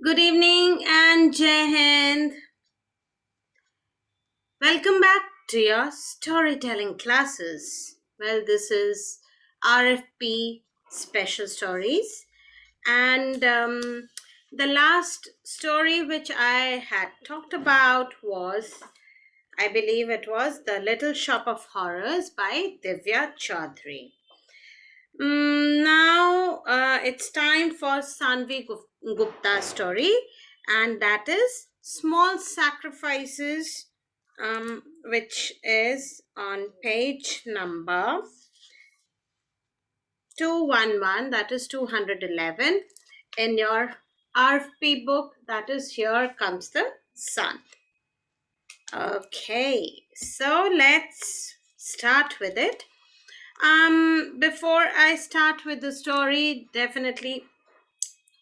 Good evening and Jai Hind. Welcome back to your storytelling classes. Well, this is RFP Special Stories, and the last story which I had talked about was, I believe it was The Little Shop of Horrors by Divya Chaudhary. Now it's time for Sanvi Gupta's story, and that is Small Sacrifices, which is on page number 211, that is 211 in your RFP book, that is Here Comes the Sun. Okay, so let's start with it. Before I start with the story, definitely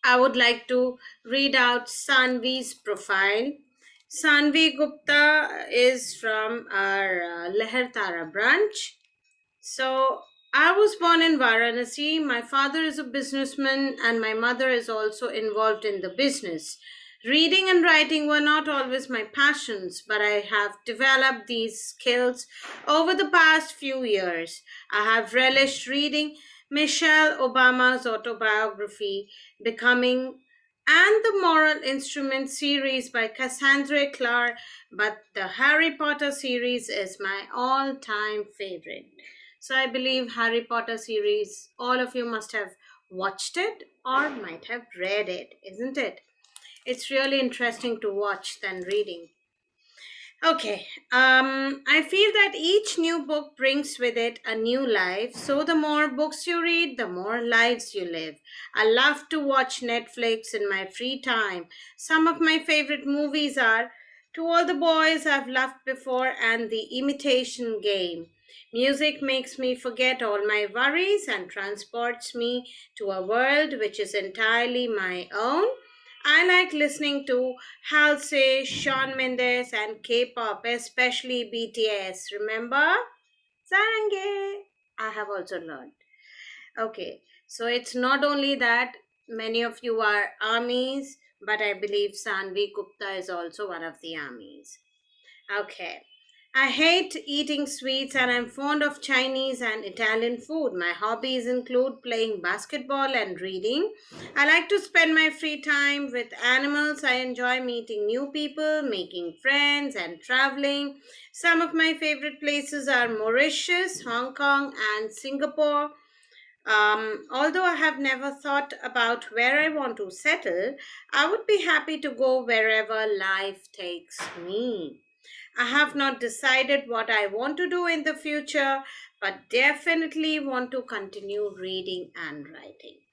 I would like to read out Sanvi's profile. Sanvi Gupta is from our Leher Tara branch. So I was born in Varanasi. My father is a businessman and my mother is also involved in the business. Reading and writing were not always my passions, but I have developed these skills over the past few years. I have relished reading Michelle Obama's autobiography, Becoming, and the Moral Instrument series by Cassandra Clare, but the Harry Potter series is my all time favorite. So I believe Harry Potter series, all of you must have watched it or might have read it, isn't it? It's really interesting to watch than reading. Okay, I feel that each new book brings with it a new life. So the more books you read, the more lives you live. I love to watch Netflix in my free time. Some of my favorite movies are To All the Boys I've Loved Before and The Imitation Game. Music makes me forget all my worries and transports me to a world which is entirely my own. I like listening to Halsey, Shawn Mendes, and K-pop, especially BTS. Remember? Zange! I have also learned. Okay, so it's not only that many of you are armies, but I believe Sanvi Gupta is also one of the armies. Okay. I hate eating sweets and I'm fond of Chinese and Italian food. My hobbies include playing basketball and reading. I like to spend my free time with animals. I enjoy meeting new people, making friends, and traveling. Some of my favorite places are Mauritius, Hong Kong, and Singapore. Although I have never thought about where I want to settle, I would be happy to go wherever life takes me. I have not decided what I want to do in the future, but definitely want to continue reading and writing.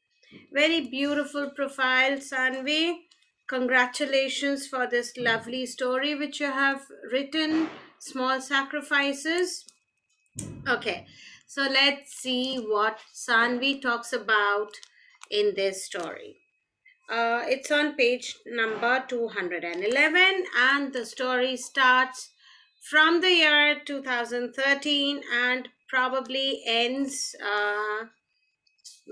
Very beautiful profile, Sanvi. Congratulations for this lovely story which you have written, Small Sacrifices. Okay, so let's see what Sanvi talks about in this story. It's on page number 211, and the story starts from the year 2013 and probably ends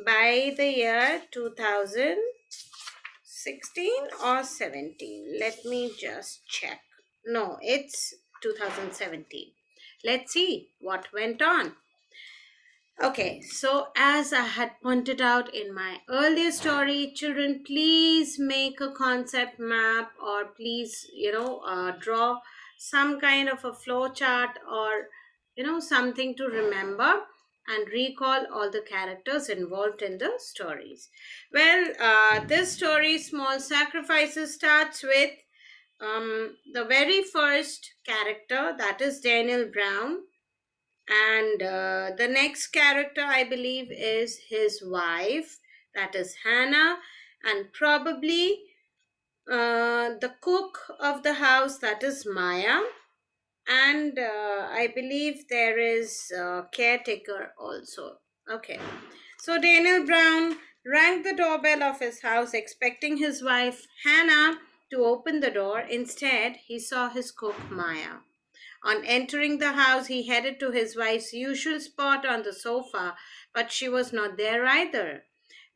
by the year 2016 or 17. Let me just check. No, it's 2017. Let's see what went on. Okay, so as I had pointed out in my earlier story, children, please make a concept map or please, draw some kind of a flow chart or, something to remember and recall all the characters involved in the stories. Well, this story, Small Sacrifices, starts with the very first character, that is Daniel Brown, and the next character, I believe, is his wife, that is Hannah, and probably the cook of the house, that is Maya. And I believe there is a caretaker also. Okay. So Daniel Brown rang the doorbell of his house, expecting his wife, Hannah, to open the door. Instead, he saw his cook, Maya. On entering the house, he headed to his wife's usual spot on the sofa, but she was not there either.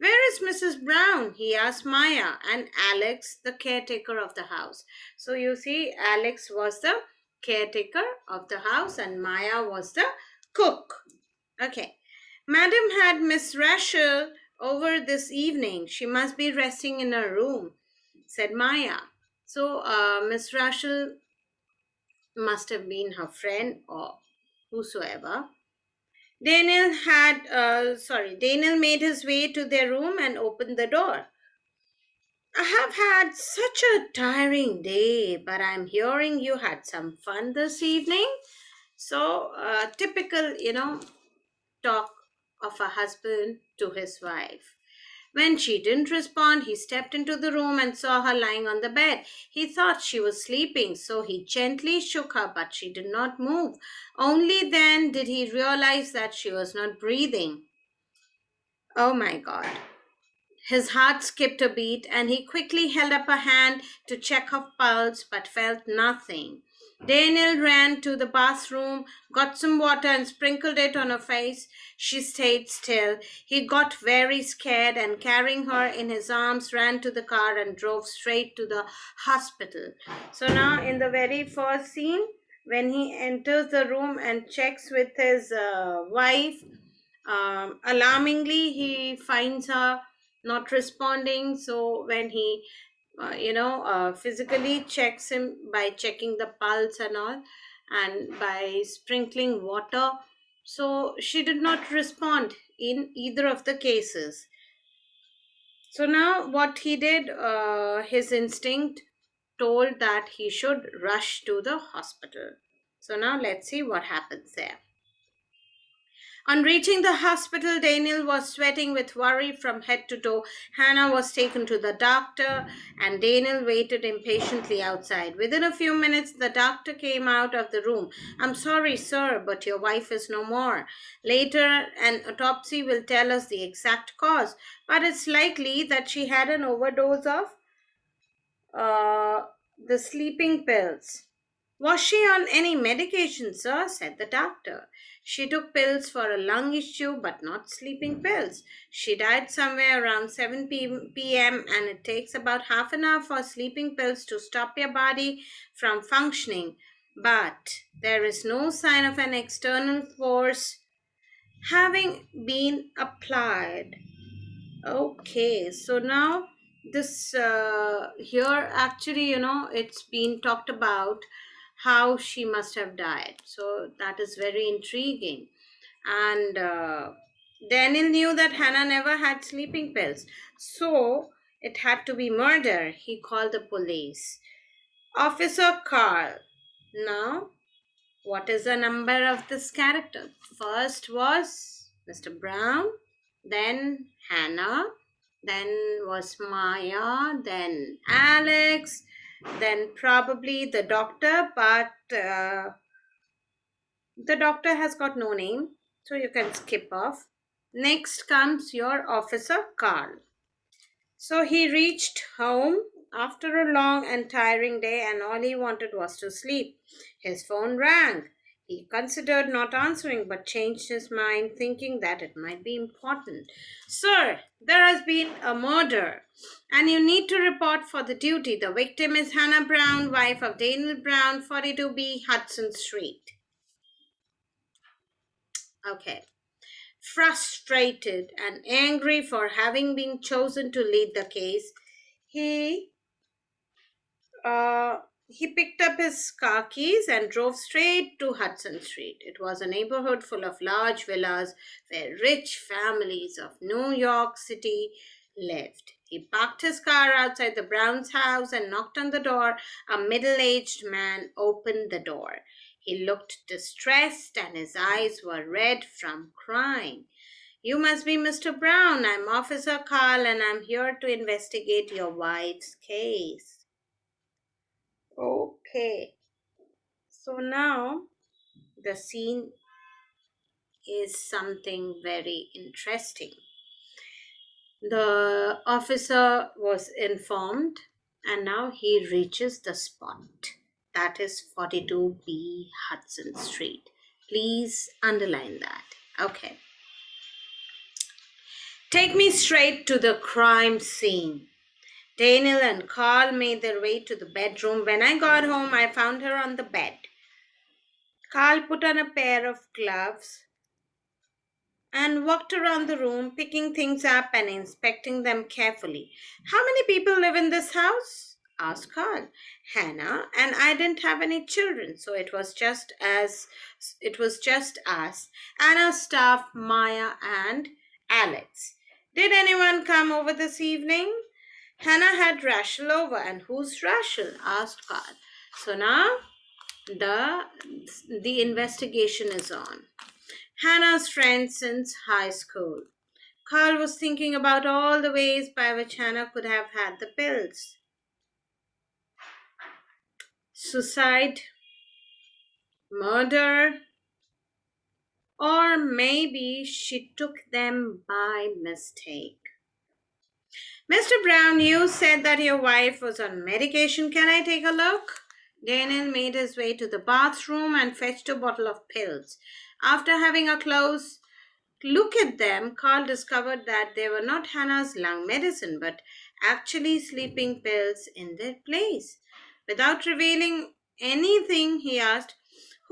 Where is Mrs. Brown? He asked Maya and Alex, the caretaker of the house. So you see, Alex was the caretaker of the house and Maya was the cook. Okay. Madam had Miss Rachel over this evening. She must be resting in her room, said Maya. So Miss Rachel must have been her friend or whosoever. Daniel made his way to their room and opened the door. I have had such a tiring day, but I'm hearing you had some fun this evening. So, typical, talk of a husband to his wife. When she didn't respond, he stepped into the room and saw her lying on the bed. He thought she was sleeping, so he gently shook her, but she did not move. Only then did he realize that she was not breathing. Oh my God. His heart skipped a beat and he quickly held up a hand to check her pulse but felt nothing. Daniel ran to the bathroom, got some water and sprinkled it on her face. She stayed still. He got very scared and carrying her in his arms ran to the car and drove straight to the hospital. So now in the very first scene, when he enters the room and checks with his wife, alarmingly he finds her not responding. So when he physically checks him by checking the pulse and all and by sprinkling water, so she did not respond in either of the cases. So now what he did, his instinct told that he should rush to the hospital. So now let's see what happens there. On reaching the hospital, Daniel was sweating with worry from head to toe. Hannah was taken to the doctor, and Daniel waited impatiently outside. Within a few minutes, the doctor came out of the room. I'm sorry, sir, but your wife is no more. Later, an autopsy will tell us the exact cause, but it's likely that she had an overdose of uh, the sleeping pills. Was she on any medication, sir? Said the doctor. She took pills for a lung issue, but not sleeping pills. She died somewhere around 7 p.m., and it takes about half an hour for sleeping pills to stop your body from functioning. But there is no sign of an external force having been applied. Okay, so now this here actually, it's been talked about how she must have died. So that is very intriguing. And Daniel knew that Hannah never had sleeping pills. So it had to be murder. He called the police. Officer Carl. Now, what is the number of this character? First was Mr. Brown, then Hannah, then was Maya, then Alex, then probably the doctor, but the doctor has got no name, so you can skip off. Next comes your officer Carl. So he reached home after a long and tiring day, and all he wanted was to sleep. His phone rang. He considered not answering but changed his mind, thinking that it might be important. Sir, there has been a murder, and you need to report for the duty. The victim is Hannah Brown, wife of Daniel Brown, 42B Hudson Street. Okay. Frustrated and angry for having been chosen to lead the case, he he picked up his car keys and drove straight to Hudson Street. It was a neighborhood full of large villas where rich families of New York City lived. He parked his car outside the Browns' house and knocked on the door. A middle aged man opened the door. He looked distressed and his eyes were red from crying. You must be Mr. Brown. I'm Officer Carl and I'm here to investigate your wife's case. Okay, so now the scene is something very interesting. The officer was informed and now he reaches the spot. That is 42B Hudson Street. Please underline that. Okay. Take me straight to the crime scene. Daniel and Carl made their way to the bedroom. When I got home, I found her on the bed. Carl put on a pair of gloves and walked around the room, picking things up and inspecting them carefully. How many people live in this house? Asked Carl. Hannah and I didn't have any children, so it was just us, Anna's staff, Maya and Alex. Did anyone come over this evening? Hannah had Rachel over. And who's Rachel? Asked Carl. So now the the investigation is on. Hannah's friend since high school. Carl was thinking about all the ways by which Hannah could have had the pills. Suicide, murder, or maybe she took them by mistake. Mr. Brown, you said that your wife was on medication. Can I take a look? Daniel made his way to the bathroom and fetched a bottle of pills. After having a close look at them, Carl discovered that they were not Hannah's lung medicine, but actually sleeping pills in their place. Without revealing anything, he asked,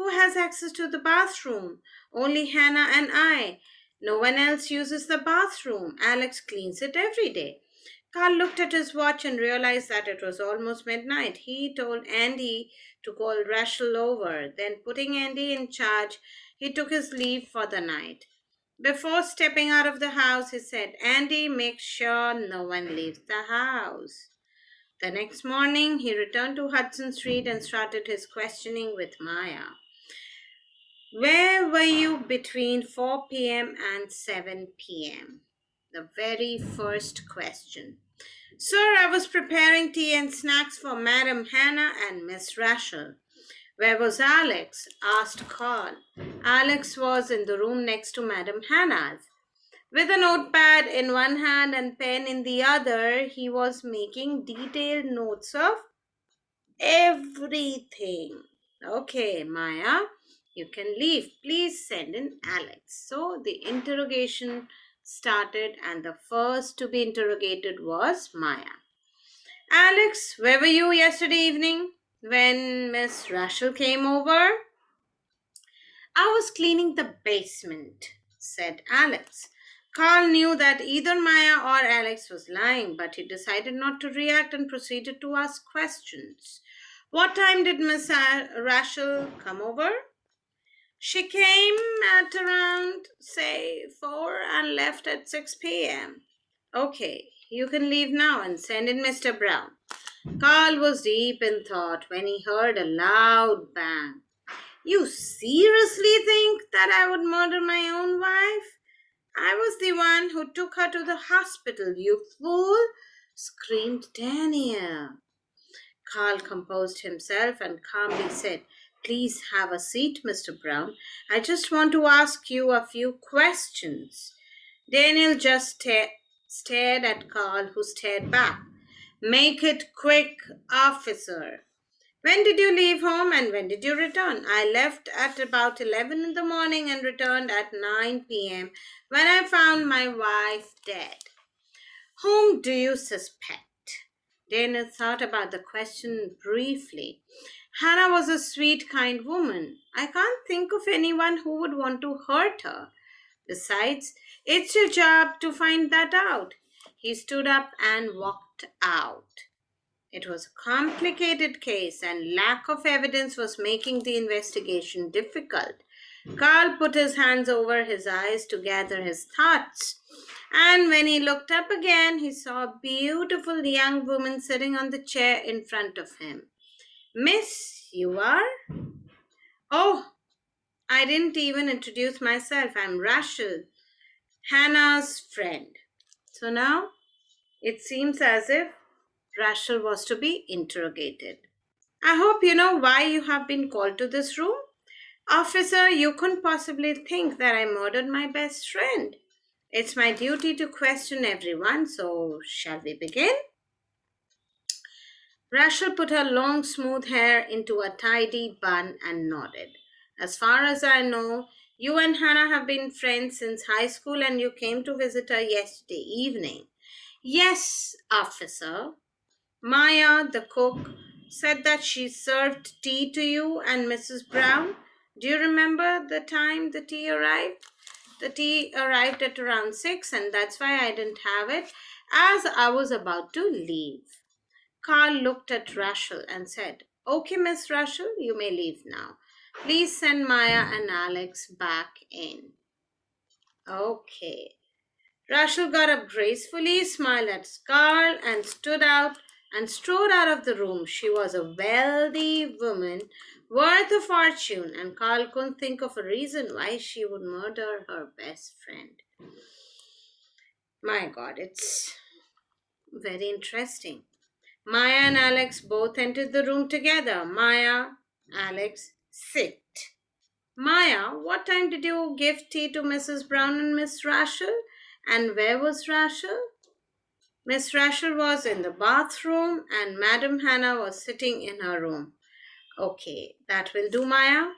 who has access to the bathroom? Only Hannah and I. No one else uses the bathroom. Alex cleans it every day. Carl looked at his watch and realized that it was almost midnight. He told Andy to call Rachel over. Then, putting Andy in charge, he took his leave for the night. Before stepping out of the house, he said, Andy, make sure no one leaves the house. The next morning, he returned to Hudson Street and started his questioning with Maya. Where were you between 4 p.m. and 7 p.m.? The very first question. Sir, I was preparing tea and snacks for Madam Hannah and Miss Rachel. Where was Alex? Asked Carl. Alex was in the room next to Madam Hannah's. With a notepad in one hand and pen in the other, he was making detailed notes of everything. Okay, Maya, you can leave. Please send in Alex. So the interrogation started, and the first to be interrogated was Maya. Alex, where were you yesterday evening when Miss Rachel came over? I was cleaning the basement, said Alex. Carl knew that either Maya or Alex was lying, but he decided not to react and proceeded to ask questions. What time did Miss Rachel come over? She came at around, say, 4 and left at 6 p.m. Okay, you can leave now and send in Mr. Brown. Carl was deep in thought when he heard a loud bang. You seriously think that I would murder my own wife? I was the one who took her to the hospital, you fool! Screamed Daniel. Carl composed himself and calmly said, Please have a seat, Mr. Brown. I just want to ask you a few questions. Daniel just stared at Carl, who stared back. Make it quick, officer. When did you leave home and when did you return? I left at about 11 in the morning and returned at 9 p.m. when I found my wife dead. Whom do you suspect? Dana thought about the question briefly. Hannah was a sweet, kind woman. I can't think of anyone who would want to hurt her. Besides, it's your job to find that out. He stood up and walked out. It was a complicated case, and lack of evidence was making the investigation difficult. Carl put his hands over his eyes to gather his thoughts, and when he looked up again, he saw a beautiful young woman sitting on the chair in front of him. Miss, you are? Oh, I didn't even introduce myself. I'm Rachel, Hannah's friend. So now it seems as if Rachel was to be interrogated. I hope you know why you have been called to this room. Officer, you couldn't possibly think that I murdered my best friend. It's my duty to question everyone, so shall we begin? Rachel put her long, smooth hair into a tidy bun and nodded. As far as I know, You and Hannah have been friends since high school and you came to visit her yesterday evening. Yes, officer. Maya, the cook, said that she served tea to you and Mrs. Brown. Do you remember the time the tea arrived? The tea arrived at around 6, and that's why I didn't have it as I was about to leave. Carl looked at Rachel and said, Okay, Miss Rachel, you may leave now. Please send Maya and Alex back in. Okay. Rachel got up gracefully, smiled at Carl, and strode out of the room. She was a wealthy woman, worth a fortune, and Carl couldn't think of a reason why she would murder her best friend. My God, it's very interesting. Maya and Alex both entered the room together. Maya, Alex, sit. Maya, what time did you give tea to Mrs. Brown and Miss Rachel? And where was Rachel? Miss Rachel was in the bathroom and Madam Hannah was sitting in her room. Okay, that will do, Maya.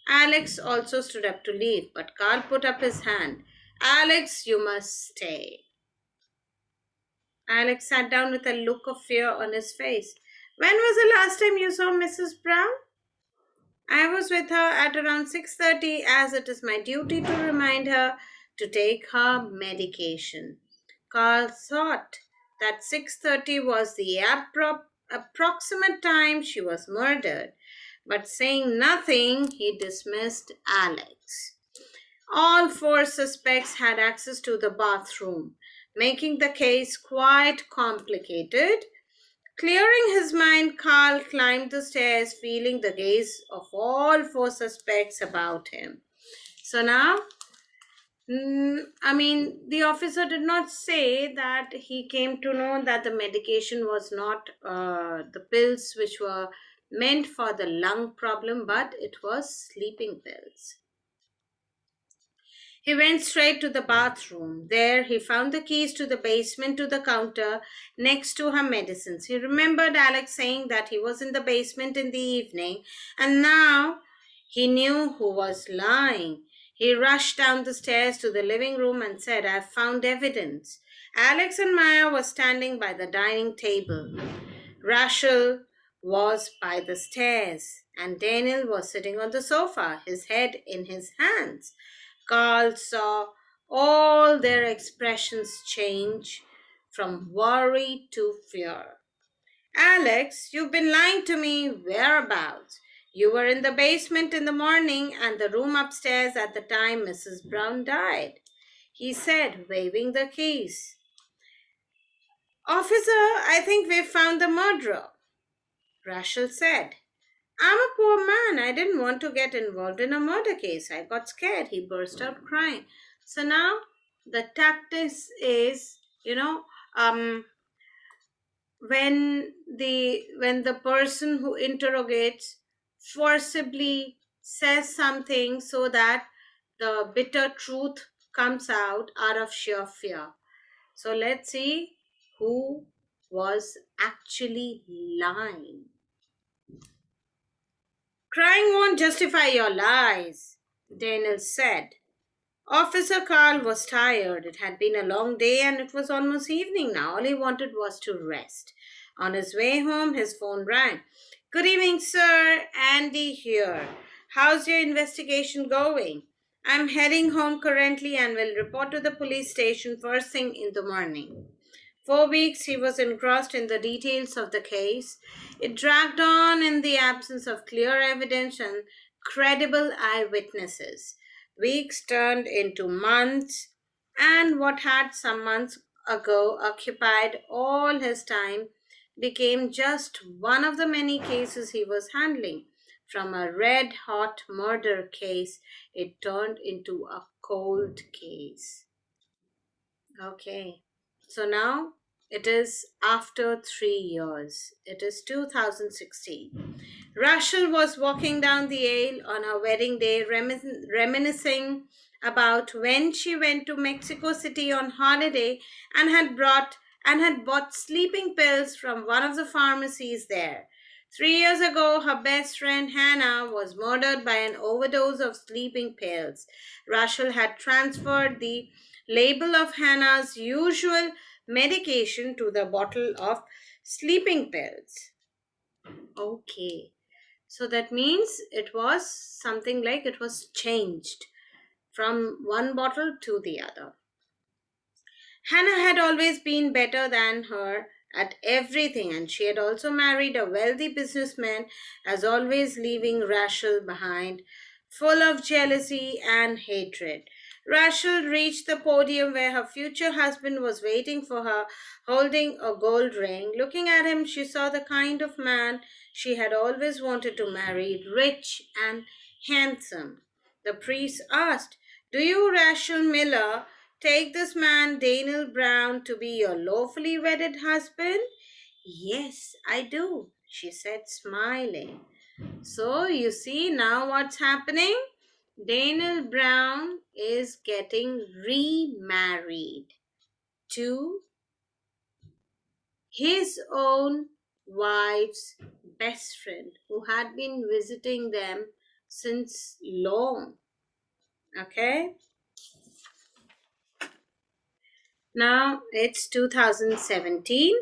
Alex also stood up to leave, but Carl put up his hand. Alex, you must stay. Alex sat down with a look of fear on his face. When was the last time you saw Mrs. Brown? I was with her at around 6:30 as it is my duty to remind her to take her medication. Carl thought that 6:30 was the approximate time she was murdered, but saying nothing, he dismissed Alex. All four suspects had access to the bathroom, making the case quite complicated. Clearing his mind, Carl climbed the stairs, feeling the gaze of all four suspects about him. So now, the officer did not say that he came to know that the medication was not the pills which were meant for the lung problem, but it was sleeping pills. He went straight to the bathroom. There, he found the keys to the basement to the counter next to her medicines. He remembered Alex saying that he was in the basement in the evening, and now he knew who was lying. He rushed down the stairs to the living room and said, I've found evidence. Alex and Maya were standing by the dining table. Rachel was by the stairs, and Daniel was sitting on the sofa, his head in his hands. Carl saw all their expressions change from worry to fear. Alex, you've been lying to me. Whereabouts? You were in the basement in the morning and the room upstairs at the time Mrs. Brown died, he said, waving the keys. Officer, I think we've found the murderer, Rachel said. I'm a poor man. I didn't want to get involved in a murder case. I got scared. He burst out crying. So now the tactics is, when the person who interrogates forcibly says something so that the bitter truth comes out of sheer fear. So let's see who was actually lying. Crying won't justify your lies, Daniel said. Officer Carl was tired. It had been a long day and it was almost evening now. All he wanted was to rest. On his way home, his phone rang. Good evening, sir. Andy here. How's your investigation going? I'm heading home currently and will report to the police station first thing in the morning. 4 weeks he was engrossed in the details of the case. It dragged on in the absence of clear evidence and credible eyewitnesses. Weeks turned into months, and what had some months ago occupied all his time became just one of the many cases he was handling. From a red hot murder case, it turned into a cold case. Okay, so now it is after 3 years. It is 2016. Rachel was walking down the aisle on her wedding day, reminiscing about when she went to Mexico City on holiday and had bought sleeping pills from one of the pharmacies there. 3 years ago, her best friend Hannah was murdered by an overdose of sleeping pills. Rachel had transferred the label of Hannah's usual medication to the bottle of sleeping pills. Okay. So that means it was something like it was changed from one bottle to the other. Hannah had always been better than her at everything, and she had also married a wealthy businessman, as always leaving Rachel behind, full of jealousy and hatred. Rachel reached the podium where her future husband was waiting for her, holding a gold ring. Looking at him, she saw the kind of man she had always wanted to marry, rich and handsome. The priest asked, "Do you, Rachel Miller, take this man, Daniel Brown, to be your lawfully wedded husband?" "Yes, I do," she said, smiling. So, you see now what's happening? Daniel Brown is getting remarried to his own wife's best friend who had been visiting them since long. Okay? Now it's 2017.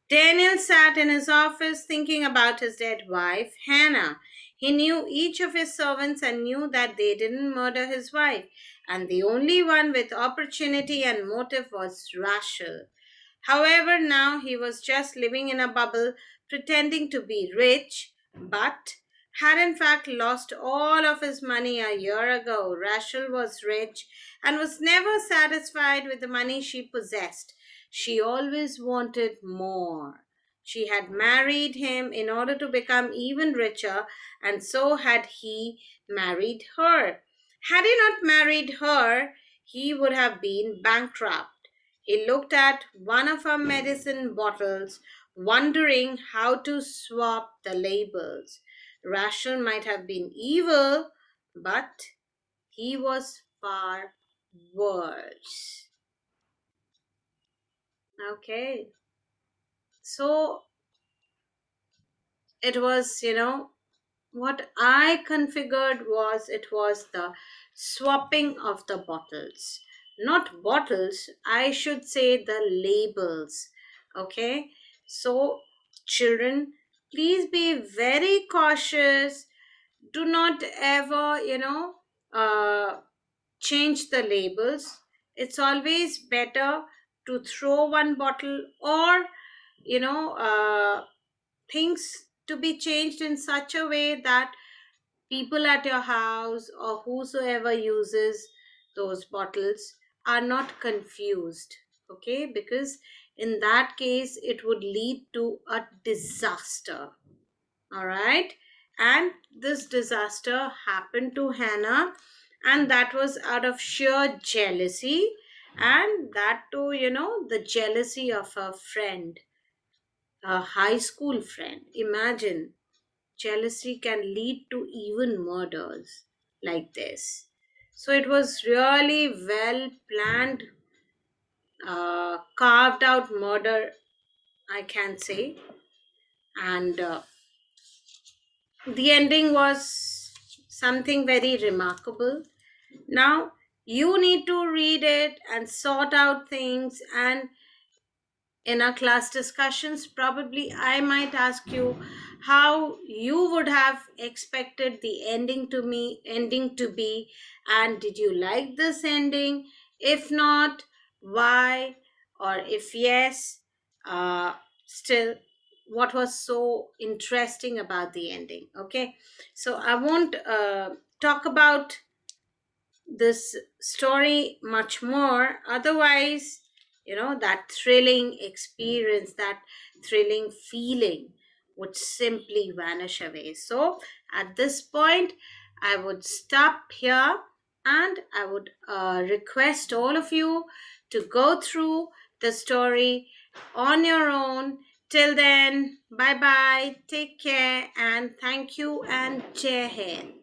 Daniel sat in his office thinking about his dead wife, Hannah. He knew each of his servants and knew that they didn't murder his wife, and the only one with opportunity and motive was Rachel. However, now he was just living in a bubble, pretending to be rich, but had in fact lost all of his money a year ago. Rachel was rich and was never satisfied with the money she possessed. She always wanted more. She had married him in order to become even richer, and so had he married her. Had he not married her, he would have been bankrupt. He looked at one of her medicine bottles, wondering how to swap the labels. Rachel might have been evil, but he was far worse. Okay. So it was, what I configured was it was the swapping of the bottles. Not bottles, I should say the labels. Okay. So, children, please be very cautious. Do not ever, uh, change the labels. It's always better to throw one bottle or, you know, uh, things to be changed in such a way that people at your house or whosoever uses those bottles are not confused. Okay, because in that case it would lead to a disaster. All right. And this disaster happened to Hannah, and that was out of sheer jealousy, and that too, the jealousy of her friend, a high school friend. Imagine, jealousy can lead to even murders like this. So it was really well planned, carved out murder, I can say. And the ending was something very remarkable. Now you need to read it and sort out things, and in our class discussions probably I might ask you how you would have expected the ending to be, and did you like this ending? If not, why? Or if yes, still, what was so interesting about the ending? Okay, so I won't talk about this story much more. Otherwise, that thrilling experience, that thrilling feeling would simply vanish away. So, at this point, I would stop here, and I would request all of you to go through the story on your own. Till then, bye bye, take care, and thank you, and Jai Hind.